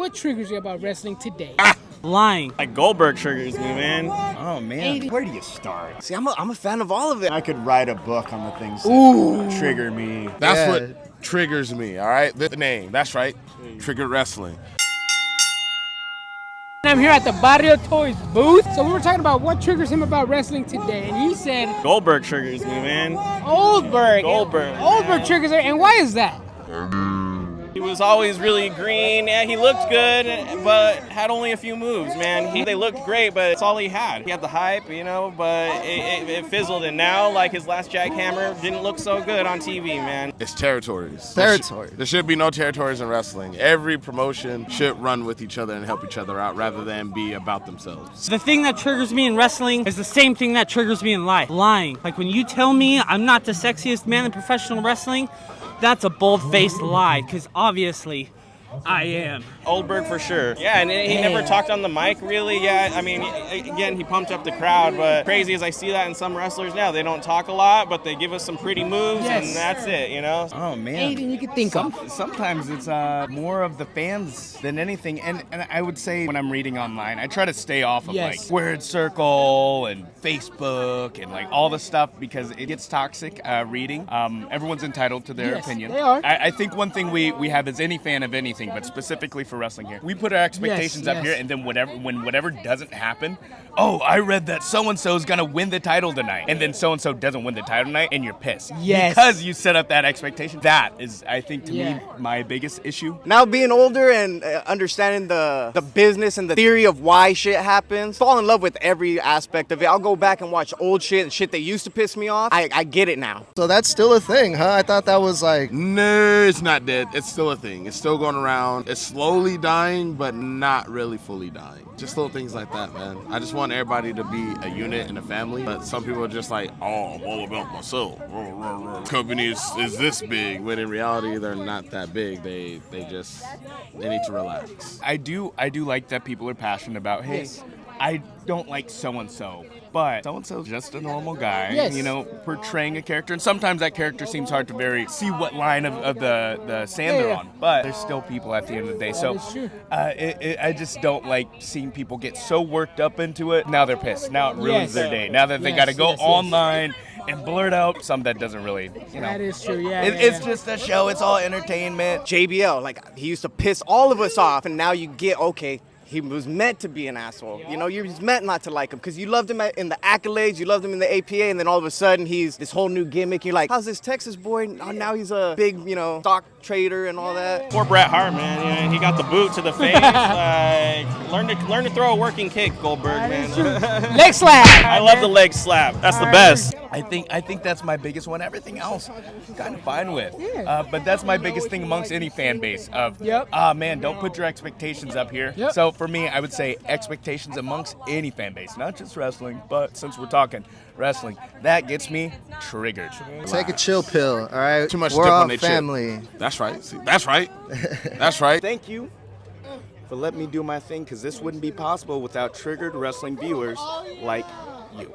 what triggers you about wrestling today? Lying. Like Goldberg triggers me, man. Oh man, where do you start? See, I'm a fan of all of it. I could write a book on the things that trigger me. That's what triggers me, all right? The name, that's right. Trigger wrestling. I'm here at the Barrio Toys booth. So we were talking about what triggers him about wrestling today, and he said Goldberg triggers me, man. Goldberg. Goldberg triggers her, and why is that? He was always really green. Yeah, he looked good, but had only a few moves, man. They looked great, but it's all he had. He had the hype, you know, but it fizzled. And now, like his last jackhammer, didn't look so good on TV, man. It's territories. Territory. There should be no territories in wrestling. Every promotion should run with each other and help each other out rather than be about themselves. The thing that triggers me in wrestling is the same thing that triggers me in life. Lying. Like when you tell me I'm not the sexiest man in professional wrestling, that's a bold-faced lie, because obviously I am. Goldberg for sure. Yeah, and he never talked on the mic, really. Yeah, I mean, again, he pumped up the crowd, but crazy as I see that in some wrestlers now. They don't talk a lot, but they give us some pretty moves, and that's it, you know? Oh, man. Anything you could think of. Sometimes it's more of the fans than anything. And I would say when I'm reading online, I try to stay off of like Word Circle and Facebook and like all the stuff because it gets toxic reading. Everyone's entitled to their opinion. They are. I think one thing we have as any fan of anything, but specifically for wrestling here, we put our expectations up here, and then when whatever doesn't happen, I read that so-and-so is going to win the title tonight, and then so-and-so doesn't win the title tonight, and you're pissed. Yes. Because you set up that expectation. That is, I think, to me, my biggest issue. Now being older and understanding the business and the theory of why shit happens, fall in love with every aspect of it. I'll go back and watch old shit and shit that used to piss me off. I get it now. So that's still a thing, huh? I thought that was like... No, it's not dead. It's still a thing. It's still going around. It's slowly dying, but not really fully dying. Just little things like that, man. I just want everybody to be a unit and a family, but some people are just like, I'm all about myself. Company is this big, but in reality, they're not that big. They need to relax. I do like that people are passionate about, hey, I don't like so-and-so, but so-and-so's just a normal guy, you know, portraying a character. And sometimes that character seems hard to see what line of the sand they're on. But there's still people at the end of the day. So I just don't like seeing people get so worked up into it. Now they're pissed. Now it ruins their day. Now that they got to go online and blurt out something that doesn't really, you know. That is true, It's just a show. It's all entertainment. JBL, like, he used to piss all of us off, and now you get, okay, he was meant to be an asshole. You know, you're just meant not to like him because you loved him in the accolades, you loved him in the APA, and then all of a sudden he's this whole new gimmick. You're like, how's this Texas boy? Oh, now he's a big, you know, stock trader and all that. Poor Bret Hart, man. You know, he got the boot to the face. Learn to throw a working kick, Goldberg, man. Leg slap. I love the leg slap. That's the best. I think that's my biggest one. Everything else, I'm kind of fine with. But that's my biggest thing amongst any fan base of, man, don't put your expectations up here. So for me, I would say expectations amongst any fan base, not just wrestling, but since we're talking wrestling, that gets me triggered. Take a chill pill, all right? Too much We're dip all on their family. chip. That's right. See, that's right. That's right. Thank you for letting me do my thing, because this wouldn't be possible without triggered wrestling viewers like you.